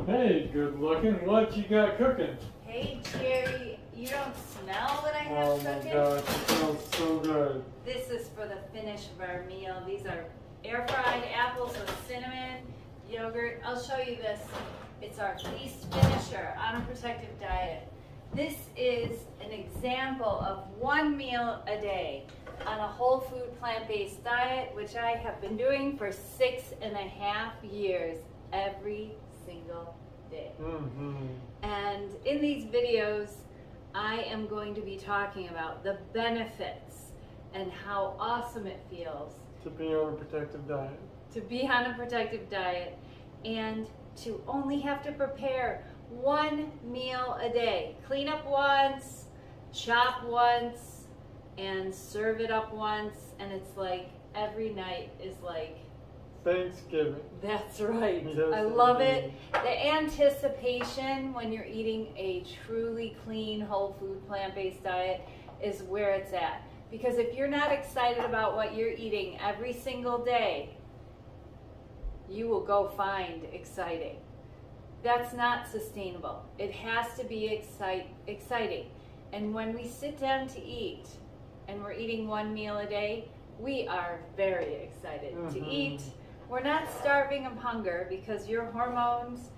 Hey, good looking. What you got cooking? Hey Jerry, you don't smell what I have Oh my cooking? gosh, it smells so good. This is for the finish of our meal. These are air fried apples with cinnamon, yogurt. I'll show you this. It's our feast finisher on a protective diet. This is an example of one meal a day on a whole food plant-based diet, which I have been doing for 6.5 years every single day. And in these videos, I am going to be talking about the benefits and how awesome it feels To be on a protective diet. to be on a protective diet and to only have to prepare one meal a day. Clean up once, chop once, and serve it up once, and it's like every night is like Thanksgiving. that's right. Yes, I love indeed. it. The anticipation when you're eating a truly clean, whole food, plant-based diet is where it's at. Because if you're not excited about what you're eating every single day, you will go find exciting. That's not sustainable. It has to be exciting. And when we sit down to eat and we're eating one meal a day, we are very excited to eat. We're not starving of hunger because your hormones,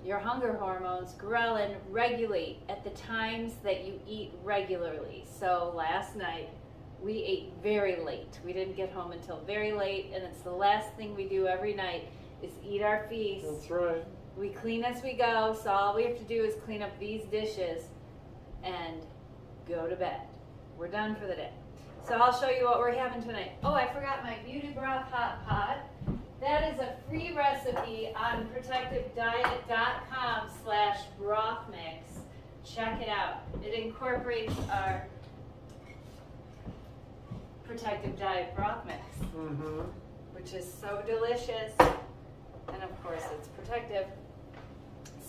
your hunger hormones, ghrelin, regulate at the times that you eat regularly. So last night, we ate very late. We didn't get home until very late, and it's the last thing we do every night is eat our feast. That's right. We clean as we go, so all we have to do is clean up these dishes and go to bed. We're done for the day. So I'll show you what we're having tonight. Oh, I forgot my beauty broth hot pot. That is a free recipe on protectivediet.com/broth mix. Check it out. It incorporates our protective diet broth mix, which is so delicious, and of course it's protective.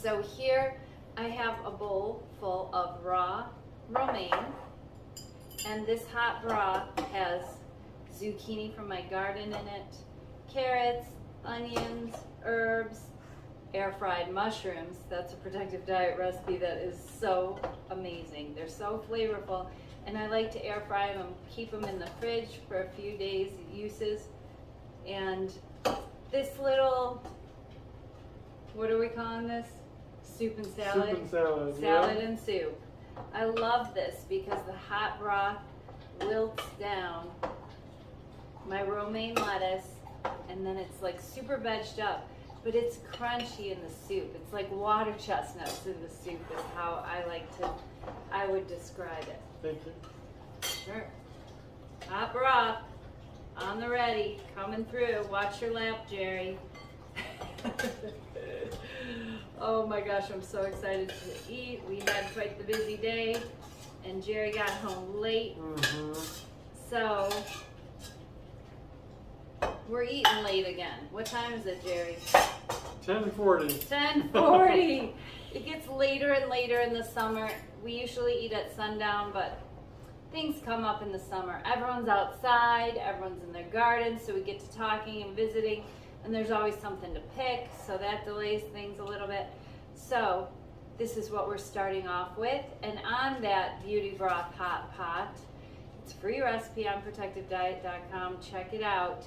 So here I have a bowl full of raw romaine, and this hot broth has zucchini from my garden in it, carrots, onions, herbs, air-fried mushrooms. That's a protective diet recipe that is so amazing. They're so flavorful, and I like to air fry them, keep them in the fridge for a few days uses. And this little, what are we calling this? Soup and salad? Soup and salad, Salad yeah. and soup. I love this because the hot broth wilts down my romaine lettuce, and then it's like super vegged up, but it's crunchy in the soup. It's like water chestnuts in the soup is how I would describe it. Thank you. Sure. Hot broth on the ready, coming through. Watch your lap, Jerry. Oh my gosh, I'm so excited to eat. We had quite the busy day, and Jerry got home late. So we're eating late again. What time is it, Jerry? 10:40. 10:40. It gets later and later in the summer. We usually eat at sundown, but things come up in the summer. Everyone's outside, everyone's in their garden, so we get to talking and visiting, and there's always something to pick, so that delays things a little bit. So this is what we're starting off with, and on that beauty broth hot pot, it's a free recipe on protectivediet.com. Check it out.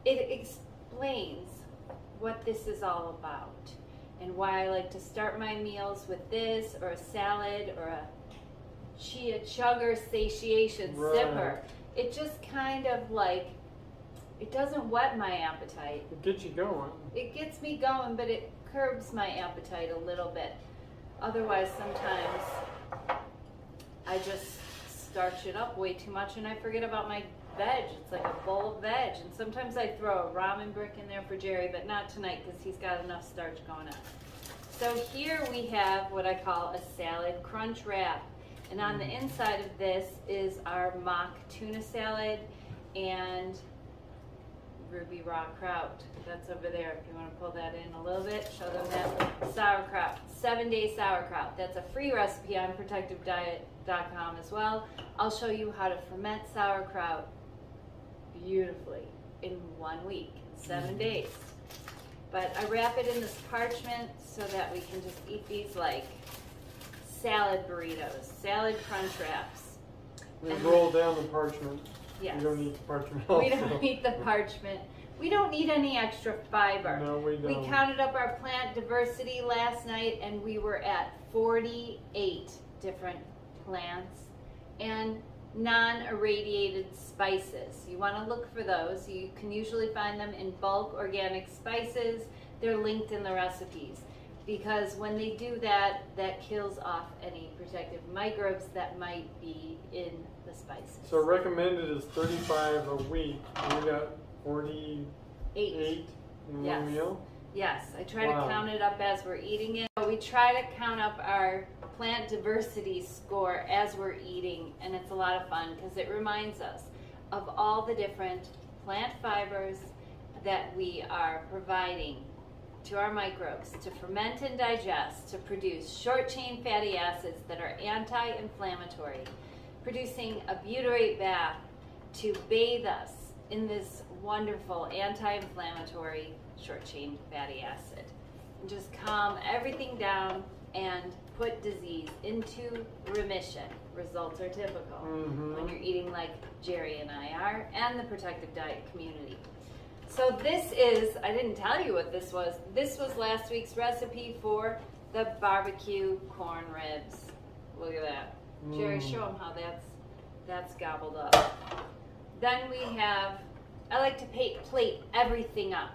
It explains what this is all about and why I like to start my meals with this, or a salad, or a chia chugger satiation sipper. It just kind of like, it doesn't whet my appetite. It gets you going. It gets me going, but it curbs my appetite a little bit. Otherwise, sometimes I just starch it up way too much and I forget about my veg. It's like a bowl of veg. And sometimes I throw a ramen brick in there for Jerry, but not tonight because he's got enough starch going on. So here we have what I call a salad crunch wrap. And on the inside of this is our mock tuna salad and ruby raw kraut. That's over there if you want to pull that in a little bit. Show them that. Sauerkraut, 7-day sauerkraut. That's a free recipe on protectivediet.com as well. I'll show you how to ferment sauerkraut beautifully in 1 week, 7 days. But I wrap it in this parchment so that we can just eat these like salad burritos, salad crunch wraps. We roll down the parchment. Yes. We don't eat the parchment We also. don't eat the parchment. We don't need any extra fiber. No, we don't. We counted up our plant diversity last night and we were at 48 different plants and non-irradiated spices. You want to look for those. You can usually find them in bulk organic spices. They're linked in the recipes because when they do that, that kills off any protective microbes that might be in the spices. So recommended is 35 a week. We got 48 in Yes. one meal. Yes, I try Wow. to count it up as we're eating it. We try to count up our plant diversity score as we're eating, and it's a lot of fun because it reminds us of all the different plant fibers that we are providing to our microbes to ferment and digest, to produce short-chain fatty acids that are anti-inflammatory, producing a butyrate bath to bathe us in this wonderful anti-inflammatory short-chain fatty acid. And just calm everything down and put disease into remission. Results are typical when you're eating like Jerry and I are, and the Protective Diet community. So this is, I didn't tell you what this was. This was last week's recipe for the barbecue corn ribs. Look at that. Jerry, show them how that's gobbled up. Then we have, I like to plate everything up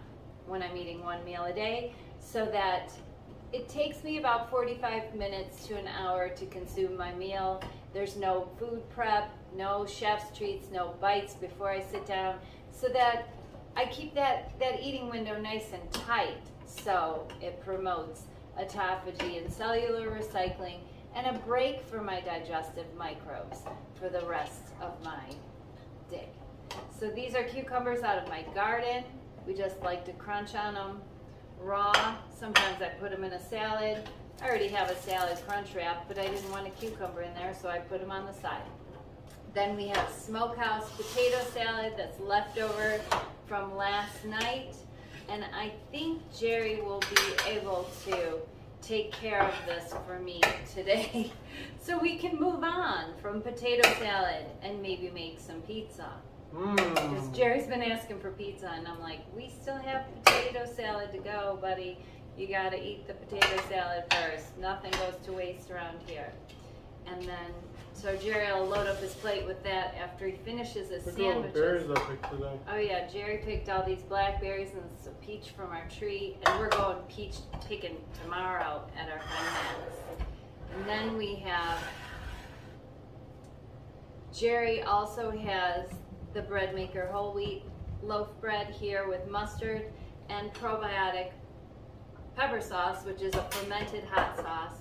when I'm eating one meal a day so that it takes me about 45 minutes to an hour to consume my meal. There's no food prep, no chef's treats, no bites before I sit down, so that I keep that eating window nice and tight so it promotes autophagy and cellular recycling and a break for my digestive microbes for the rest of my day. So these are cucumbers out of my garden. We just like to crunch on them raw. Sometimes I put them in a salad. I already have a salad crunch wrap, but I didn't want a cucumber in there, so I put them on the side. Then we have smokehouse potato salad that's left over from last night, and I think Jerry will be able to take care of this for me today so we can move on from potato salad and maybe make some pizza. Because Jerry's been asking for pizza, and I'm like, we still have potato salad to go, buddy. You gotta eat the potato salad first. Nothing goes to waste around here. And then, so Jerry will load up his plate with that after he finishes his Look at all the sandwiches. berries I picked today. Oh yeah, Jerry picked all these blackberries and some peach from our tree, and we're going peach picking tomorrow at our friend Matt's. And then we have, Jerry also has the bread maker whole wheat loaf bread here with mustard and probiotic pepper sauce, which is a fermented hot sauce.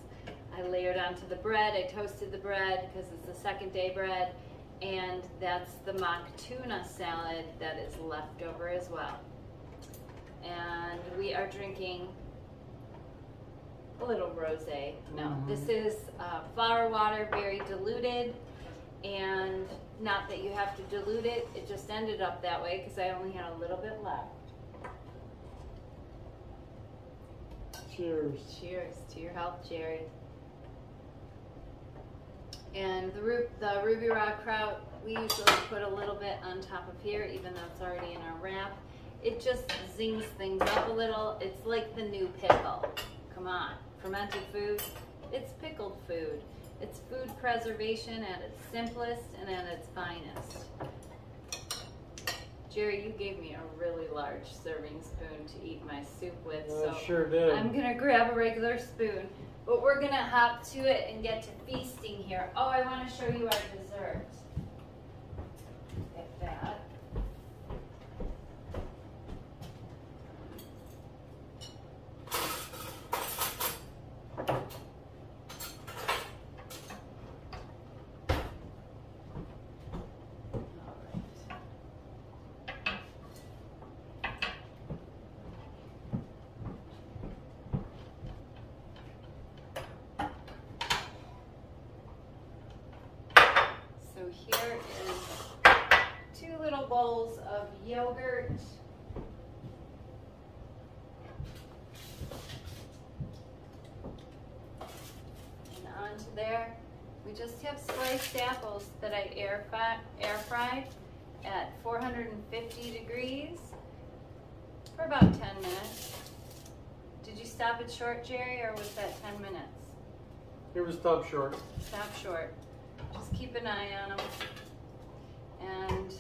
I layered onto the bread. I toasted the bread because it's the second day bread, and that's the mock tuna salad that is left over as well. And we are drinking a little rosé. No, this is flour water, very diluted, and not that you have to dilute it, it just ended up that way because I only had a little bit left. Cheers. Cheers to your health, Jerry. And the ruby rock kraut, we usually put a little bit on top of here, even though it's already in our wrap. It just zings things up a little. It's like the new pickle. Come on, fermented food, it's pickled food. It's food preservation at its simplest and at its finest. Jerry, you gave me a really large serving spoon to eat my soup with, so I sure did. I'm gonna grab a regular spoon. But we're gonna hop to it and get to feasting here. Oh, I wanna show you our dessert. Get that. So here is 2 little bowls of yogurt. there. We just have sliced apples that I air fried at 450 degrees for about 10 minutes. Did you stop it short, Jerry, or was that 10 minutes? It was stopped short. Stop short. Just keep an eye on them. And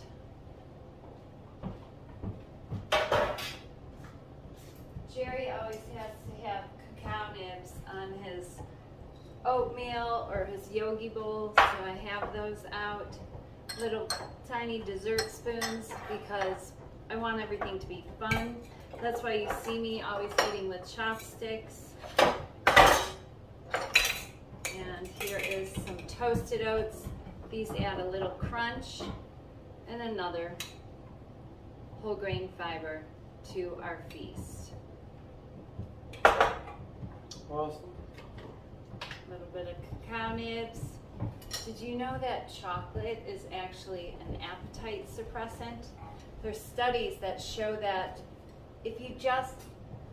Jerry always has to have cacao nibs on his oatmeal or his yogi bowl, so I have those out. Little tiny dessert spoons because I want everything to be fun. That's why you see me always eating with chopsticks. And here is some toasted oats. These add a little crunch and another whole grain fiber to our feast. Awesome. A little bit of cacao nibs. Did you know that chocolate is actually an appetite suppressant? There's studies that show that if you just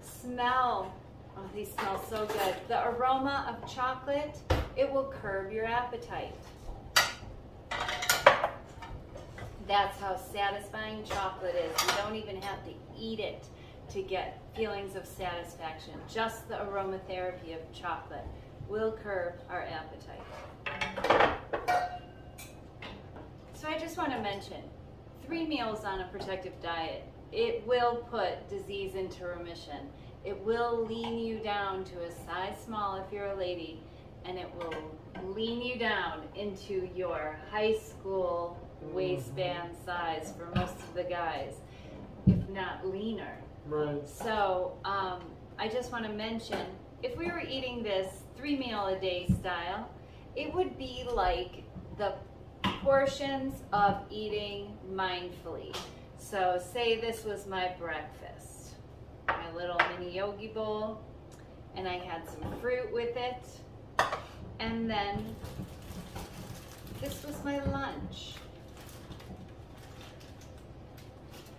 smell, oh, these smell so good, the aroma of chocolate, it will curb your appetite. That's how satisfying chocolate is. You don't even have to eat it to get feelings of satisfaction. Just the aromatherapy of chocolate will curb our appetite. So I just want to mention, 3 meals on a protective diet, it will put disease into remission. It will lean you down to a size small if you're a lady, and it will lean you down into your high school waistband size for most of the guys, if not leaner. Right. So I just want to mention, if we were eating this 3 meal a day style, it would be like the portions of eating mindfully. So say this was my breakfast, my little mini yogi bowl, and I had some fruit with it, and then this was my lunch.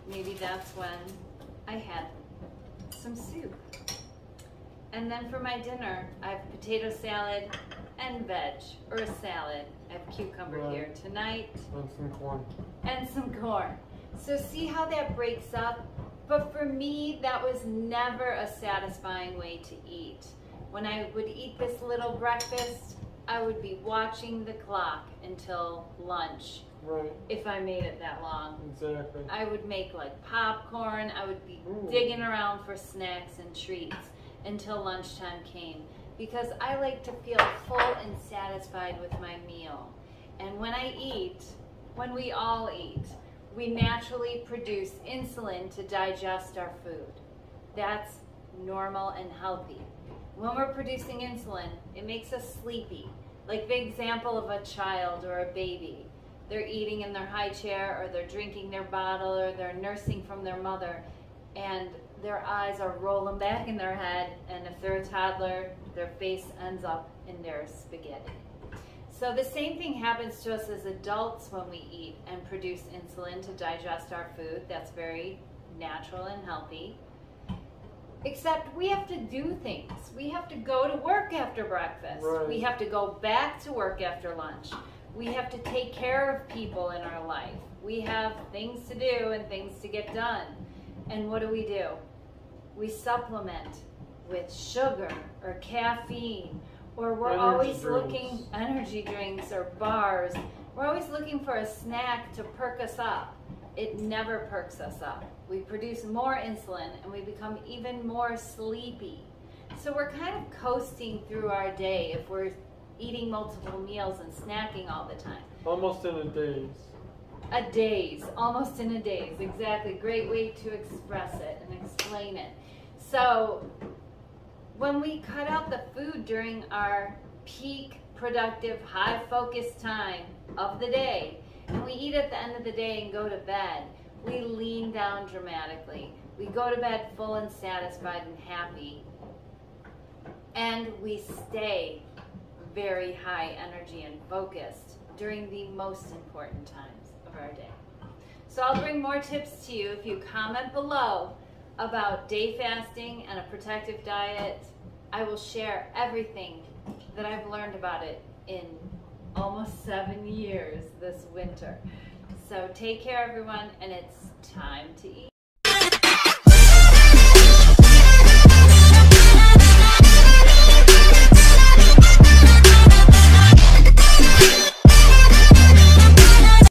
Maybe that's when I had some soup. And then for my dinner, I have potato salad and veg, or a salad. I have cucumber here tonight. And some corn. And some corn. So see how that breaks up? But for me, that was never a satisfying way to eat. When I would eat this little breakfast, I would be watching the clock until lunch. Right. If I made it that long. Exactly. I would make like popcorn. I would be digging around for snacks and treats until lunchtime came, because I like to feel full and satisfied with my meal. And when I eat, when we all eat, we naturally produce insulin to digest our food. That's normal and healthy. When we're producing insulin, it makes us sleepy. Like the example of a child or a baby. They're eating in their high chair, or they're drinking their bottle, or they're nursing from their mother, and their eyes are rolling back in their head, and if they're a toddler, their face ends up in their spaghetti. So the same thing happens to us as adults when we eat and produce insulin to digest our food. That's very natural and healthy. Except we have to do things. We have to go to work after breakfast. Right. We have to go back to work after lunch. We have to take care of people in our life. We have things to do and things to get done. And what do? We supplement with sugar or caffeine, or we're always looking, energy drinks or bars. We're always looking for a snack to perk us up. It never perks us up. We produce more insulin and we become even more sleepy. So we're kind of coasting through our day if we're eating multiple meals and snacking all the time. Almost in a daze. A daze, almost in a daze, exactly. Great way to express it and explain it. So when we cut out the food during our peak productive, high focus time of the day, and we eat at the end of the day and go to bed, we lean down dramatically. We go to bed full and satisfied and happy, and we stay very high energy and focused during the most important times of our day. So I'll bring more tips to you if you comment below about day fasting and a protective diet. I will share everything that I've learned about it in almost 7 years this winter. So take care, everyone, and it's time to eat.